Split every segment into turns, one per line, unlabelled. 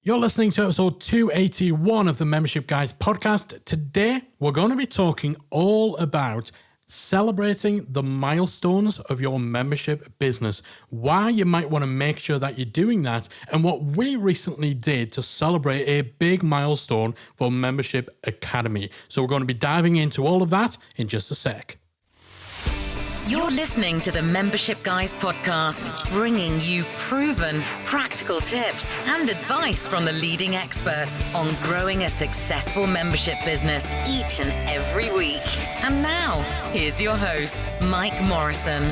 You're listening to episode 281 of the Membership Guys podcast. Today, we're going to be talking all about celebrating the milestones of your membership business, why you might want to make sure that you're doing that, and what we recently did to celebrate a big milestone for Membership Academy. So we're going to be diving into all of that in just a sec.
You're listening to the Membership Guys podcast, bringing you proven, practical tips and advice from the leading experts on growing a successful membership business each and every week. And now, here's your host, Mike Morrison.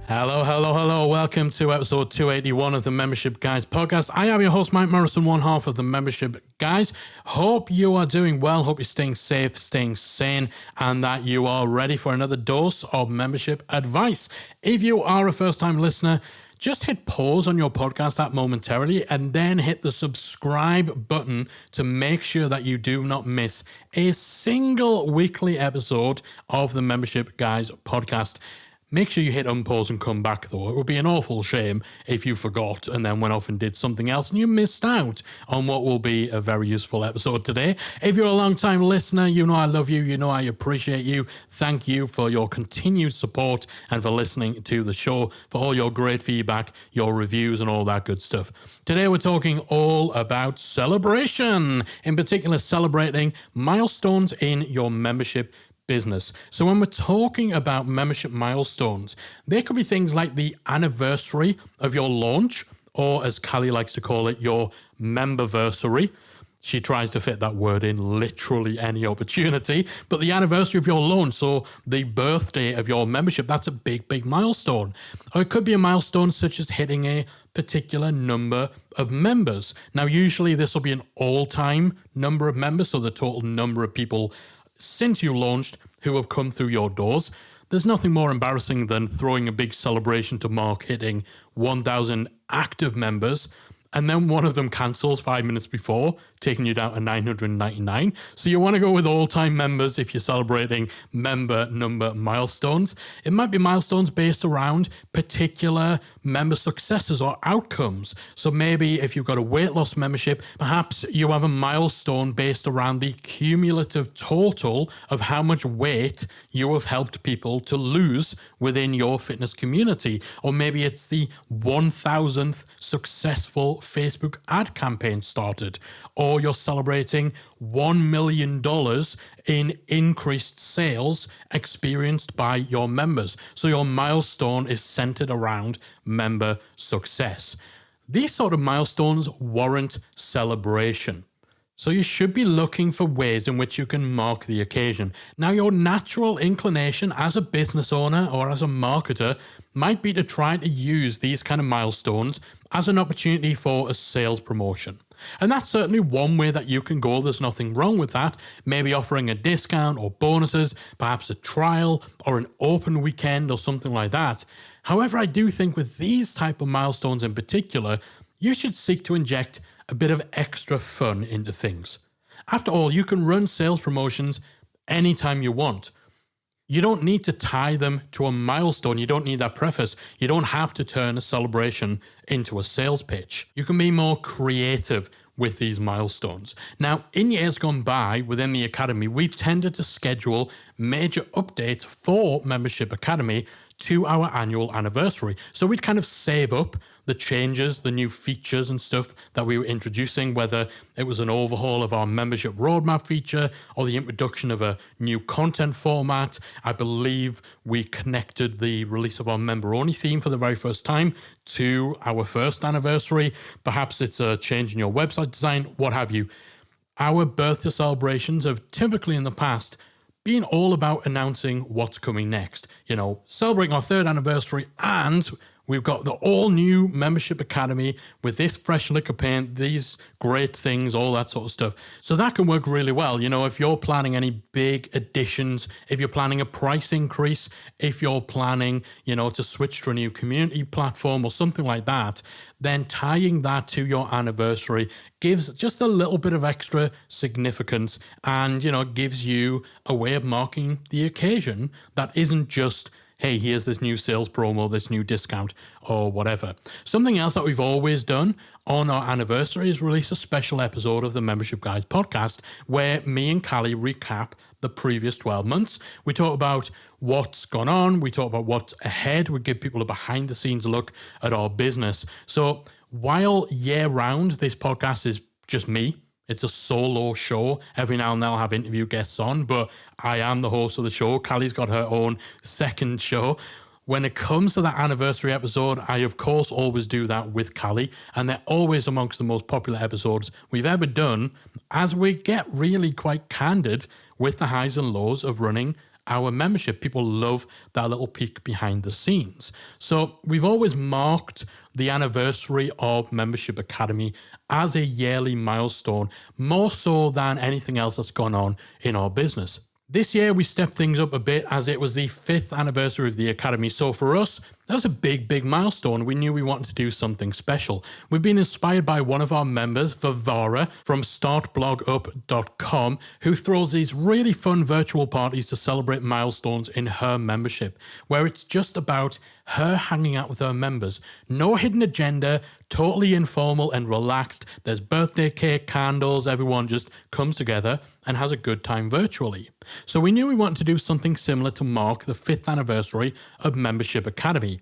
Hello. Welcome to episode 281 of the Membership Guys podcast. I am your host, Mike Morrison, one half of the Membership Guys. Hope you are doing well. Hope you're staying safe, staying sane, and that you are ready for another dose of membership advice. If you are a first-time listener, just hit pause on your podcast app momentarily and then hit the subscribe button to make sure that you do not miss a single weekly episode of the Membership Guys podcast. Make sure you hit unpause and come back, though. It would be an awful shame if you forgot and then went off and did something else and you missed out on what will be a very useful episode today. If you're a long-time listener, you know I love you, you know I appreciate you. Thank you for your continued support and for listening to the show, for all your great feedback, your reviews and all that good stuff. Today we're talking all about celebration, in particular celebrating milestones in your membership business. So when we're talking about membership milestones, they could be things like the anniversary of your launch, or as Callie likes to call it, your memberversary. She tries to fit that word in literally any opportunity, but the anniversary of your launch, so the birthday of your membership, that's a big milestone. Or it could be a milestone such as hitting a particular number of members. Now, usually this will be an all-time number of members, so the total number of people since you launched who have come through your doors. There's nothing more embarrassing than throwing a big celebration to mark hitting 1,000 active members, and then one of them cancels 5 minutes before, taking you down to 999. So you want to go with all-time members if you're celebrating member number milestones. It might be milestones based around particular member successes or outcomes. So maybe if you've got a weight loss membership, perhaps you have a milestone based around the cumulative total of how much weight you have helped people to lose within your fitness community. Or maybe it's the 1,000th successful Facebook ad campaign started, or you're celebrating $1 million in increased sales experienced by your members. So your milestone is centered around member success. These sort of milestones warrant celebration. So you should be looking for ways in which you can mark the occasion. Now, your natural inclination as a business owner or as a marketer might be to try to use these kind of milestones as an opportunity for a sales promotion. And that's certainly one way that you can go. There's nothing wrong with that. Maybe offering a discount or bonuses, perhaps a trial or an open weekend or something like that. However, I do think with these type of milestones in particular, you should seek to inject a bit of extra fun into things. After all, you can run sales promotions anytime you want. You don't need to tie them to a milestone. You don't need that preface. You don't have to turn a celebration into a sales pitch. You can be more creative with these milestones. Now, in years gone by within the Academy, we've tended to schedule major updates for Membership Academy to our annual anniversary. So we'd kind of save up the changes, the new features and stuff that we were introducing, whether it was an overhaul of our membership roadmap feature or the introduction of a new content format. I believe we connected the release of our member-only theme for the very first time to our first anniversary. Perhaps it's a change in your website design, what have you. Our birthday celebrations have typically in the past been all about announcing what's coming next. You know, celebrating our third anniversary, and we've got the all-new Membership Academy with this fresh lick of paint, these great things, all that sort of stuff. So that can work really well. You know, if you're planning any big additions, if you're planning a price increase, if you're planning, you know, to switch to a new community platform or something like that, then tying that to your anniversary gives just a little bit of extra significance and, you know, gives you a way of marking the occasion that isn't just hey, here's this new sales promo, this new discount, or whatever. Something else that we've always done on our anniversary is release a special episode of the Membership Guys podcast where me and Callie recap the previous 12 months. We talk about what's gone on. We talk about what's ahead. We give people a behind the scenes look at our business. So while year round, this podcast is just me. It's a solo show. Every now and then I'll have interview guests on, but I am the host of the show. Callie's got her own second show. When it comes to that anniversary episode, I of course always do that with Callie, and they're always amongst the most popular episodes we've ever done, as we get really quite candid with the highs and lows of running our membership. People love that little peek behind the scenes. So we've always marked the anniversary of Membership Academy as a yearly milestone, more so than anything else that's gone on in our business. This year, we stepped things up a bit as it was the 5th anniversary of the Academy. So for us, that was a big milestone. We knew we wanted to do something special. We've been inspired by one of our members, Vivara, from startblogup.com, who throws these really fun virtual parties to celebrate milestones in her membership, where it's just about her hanging out with her members. No hidden agenda, totally informal and relaxed. There's birthday cake, candles, everyone just comes together and has a good time virtually. So we knew we wanted to do something similar to mark the 5th anniversary of Membership Academy.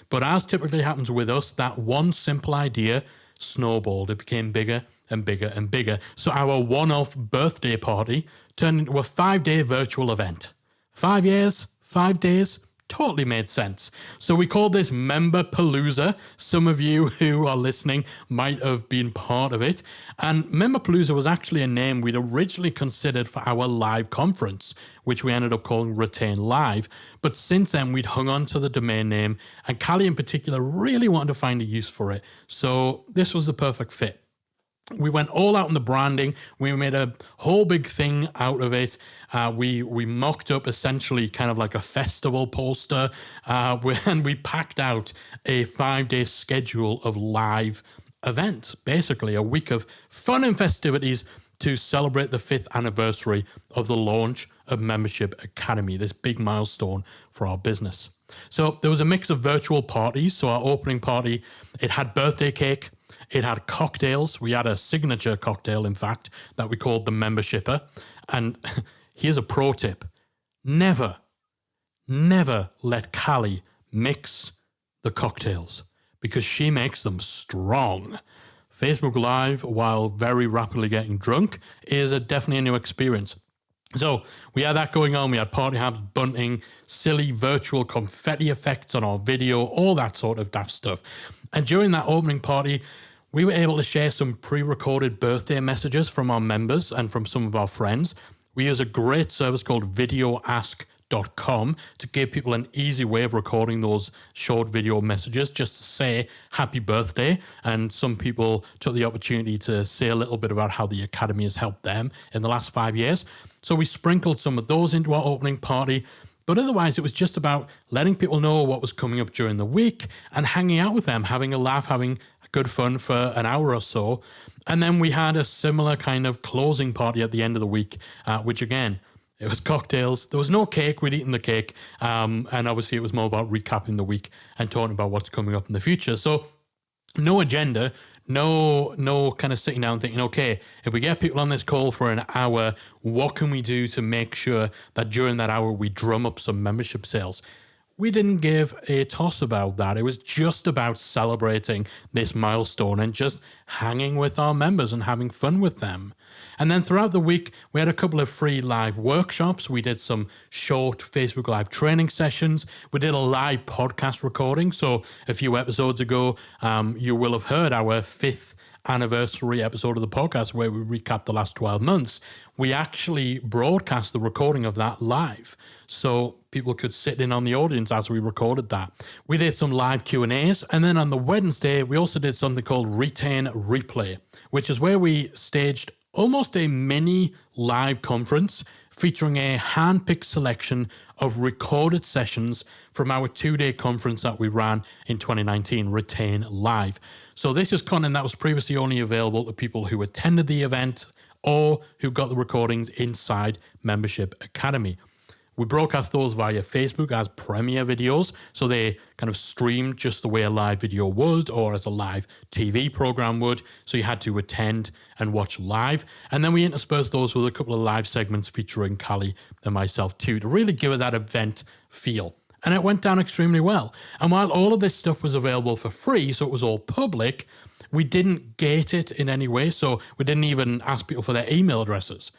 But as typically happens with us, that one simple idea snowballed. It became bigger and bigger and bigger. So our one-off birthday party turned into a 5-day virtual event. 5 years, 5 days, totally made sense. So we called this Memberpalooza. Some of you who are listening might have been part of it. And Memberpalooza was actually a name we'd originally considered for our live conference, which we ended up calling Retain Live. But since then, we'd hung on to the domain name, and Callie in particular really wanted to find a use for it. So this was the perfect fit. We went all out in the branding. We made a whole big thing out of it. We mocked up essentially kind of like a festival poster, and we packed out a 5-day schedule of live events, basically a week of fun and festivities to celebrate the 5th anniversary of the launch of Membership Academy, this big milestone for our business. So there was a mix of virtual parties. So our opening party, it had birthday cake. It had cocktails. We had a signature cocktail, in fact, that we called the Membershipper. And here's a pro tip. Never let Callie mix the cocktails because she makes them strong. Facebook Live, while very rapidly getting drunk, is definitely a new experience. So we had that going on. We had party hats, bunting, silly virtual confetti effects on our video, all that sort of daft stuff. And during that opening party, we were able to share some pre-recorded birthday messages from our members and from some of our friends. We use a great service called videoask.com to give people an easy way of recording those short video messages just to say happy birthday. And some people took the opportunity to say a little bit about how the Academy has helped them in the last 5 years. So we sprinkled some of those into our opening party. But otherwise, it was just about letting people know what was coming up during the week and hanging out with them, having a laugh, having good fun for an hour or so. And then we had a similar kind of closing party at the end of the week, which again, it was cocktails. There was no cake. We'd eaten the cake. And obviously it was more about recapping the week and talking about what's coming up in the future. So no agenda, no kind of sitting down thinking, okay, if we get people on this call for an hour, what can we do to make sure that during that hour we drum up some membership sales? We didn't give a toss about that. It was just about celebrating this milestone and just hanging with our members and having fun with them. And then throughout the week, we had a couple of free live workshops. We did some short Facebook Live training sessions. We did a live podcast recording. So a few episodes ago, you will have heard our 5th anniversary episode of the podcast where we recapped the last 12 months. We actually broadcast the recording of that live, so people could sit in on the audience as we recorded that. We did some live Q&As, and then on the Wednesday, we also did something called Retain Replay, which is where we staged almost a mini live conference featuring a hand-picked selection of recorded sessions from our 2-day conference that we ran in 2019, Retain Live. So this is content that was previously only available to people who attended the event or who got the recordings inside Membership Academy. We broadcast those via Facebook as premiere videos, so they kind of streamed just the way a live video would, or as a live TV program would, so you had to attend and watch live. And then we interspersed those with a couple of live segments featuring Callie and myself too, to really give it that event feel. And it went down extremely well. And while all of this stuff was available for free, so it was all public, we didn't gate it in any way, so we didn't even ask people for their email addresses.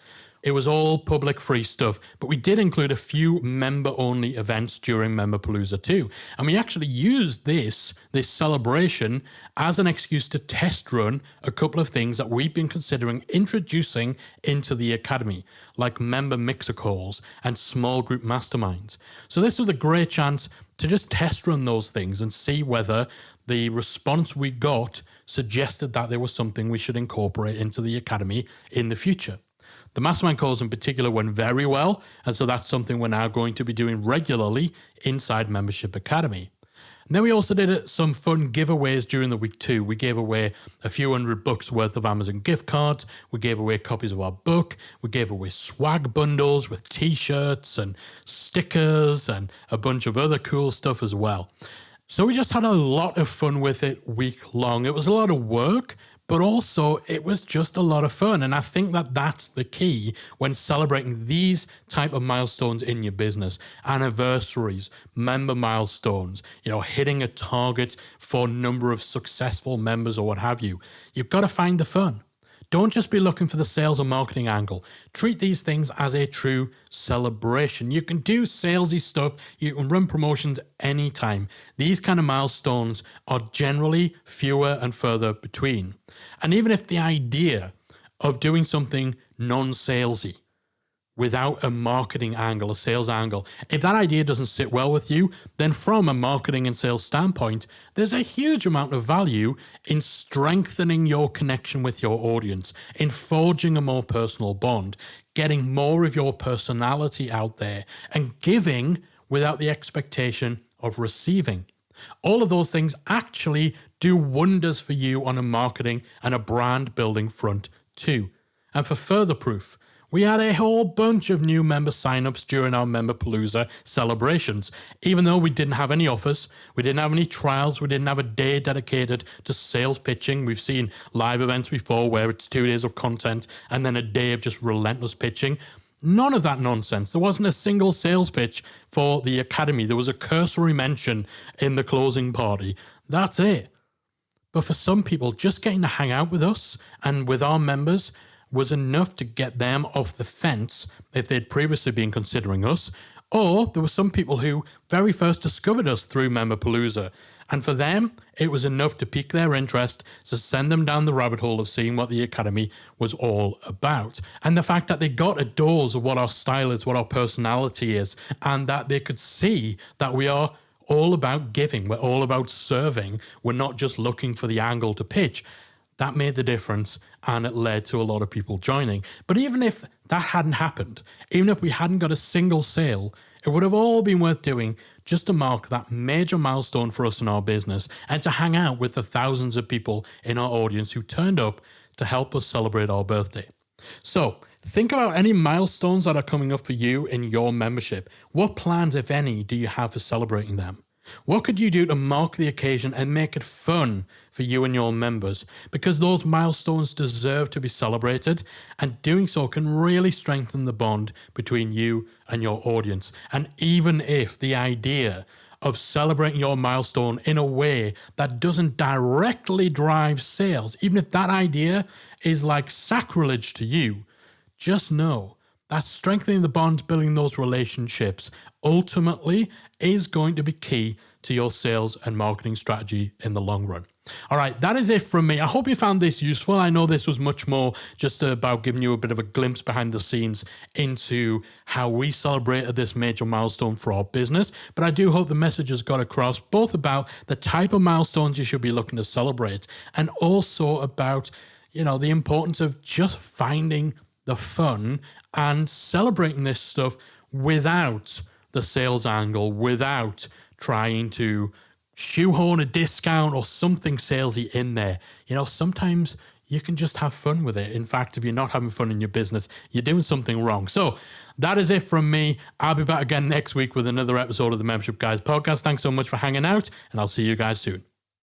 It was all public free stuff, but we did include a few member-only events during Memberpalooza too. And we actually used this celebration as an excuse to test run a couple of things that we've been considering introducing into the Academy, like member mixer calls and small group masterminds. So this was a great chance to just test run those things and see whether the response we got suggested that there was something we should incorporate into the Academy in the future. The mastermind calls in particular went very well, and so that's something we're now going to be doing regularly inside Membership Academy. And then we also did some fun giveaways during the week too. We gave away a few $100 worth of Amazon gift cards. We gave away copies of our book. We gave away swag bundles with t-shirts and stickers and a bunch of other cool stuff as well. So we just had a lot of fun with it week long. It was a lot of work, but also it was just a lot of fun. And I think that that's the key when celebrating these type of milestones in your business. Anniversaries, member milestones, hitting a target for number of successful members or what have you. You've got to find the fun. Don't just be looking for the sales and marketing angle. Treat these things as a true celebration. You can do salesy stuff. You can run promotions anytime. These kind of milestones are generally fewer and further between. And even if the idea of doing something non-salesy, without a marketing angle, a sales angle, if that idea doesn't sit well with you, then from a marketing and sales standpoint, there's a huge amount of value in strengthening your connection with your audience, in forging a more personal bond, getting more of your personality out there, and giving without the expectation of receiving. All of those things actually do wonders for you on a marketing and a brand building front too. And for further proof, we had a whole bunch of new member signups during our Memberpalooza celebrations. Even though we didn't have any offers, we didn't have any trials, we didn't have a day dedicated to sales pitching. We've seen live events before where it's 2 days of content and then a day of just relentless pitching. None of that nonsense. There wasn't a single sales pitch for the Academy. There was a cursory mention in the closing party. That's it. But for some people, just getting to hang out with us and with our members was enough to get them off the fence if they'd previously been considering us, or there were some people who very first discovered us through Memberpalooza, and for them, it was enough to pique their interest, to send them down the rabbit hole of seeing what the Academy was all about. And the fact that they got a dose of what our style is, what our personality is, and that they could see that we are all about giving, we're all about serving, we're not just looking for the angle to pitch. That made the difference, and it led to a lot of people joining. But even if that hadn't happened, even if we hadn't got a single sale, it would have all been worth doing just to mark that major milestone for us in our business and to hang out with the thousands of people in our audience who turned up to help us celebrate our birthday. So think about any milestones that are coming up for you in your membership. What plans, if any, do you have for celebrating them? What could you do to mark the occasion and make it fun for you and your members? Because those milestones deserve to be celebrated, and doing so can really strengthen the bond between you and your audience. And even if the idea of celebrating your milestone in a way that doesn't directly drive sales, even if that idea is like sacrilege to you, just know that strengthening the bonds, building those relationships, ultimately is going to be key to your sales and marketing strategy in the long run. All right, that is it from me. I hope you found this useful. I know this was much more just about giving you a bit of a glimpse behind the scenes into how we celebrated this major milestone for our business. But I do hope the message has got across both about the type of milestones you should be looking to celebrate and also about, the importance of just finding the fun and celebrating this stuff without the sales angle, without trying to shoehorn a discount or something salesy in there. Sometimes you can just have fun with it. In fact, if you're not having fun in your business, you're doing something wrong. So that is it from me. I'll be back again next week with another episode of the Membership Guys podcast. Thanks so much for hanging out, and I'll see you guys soon.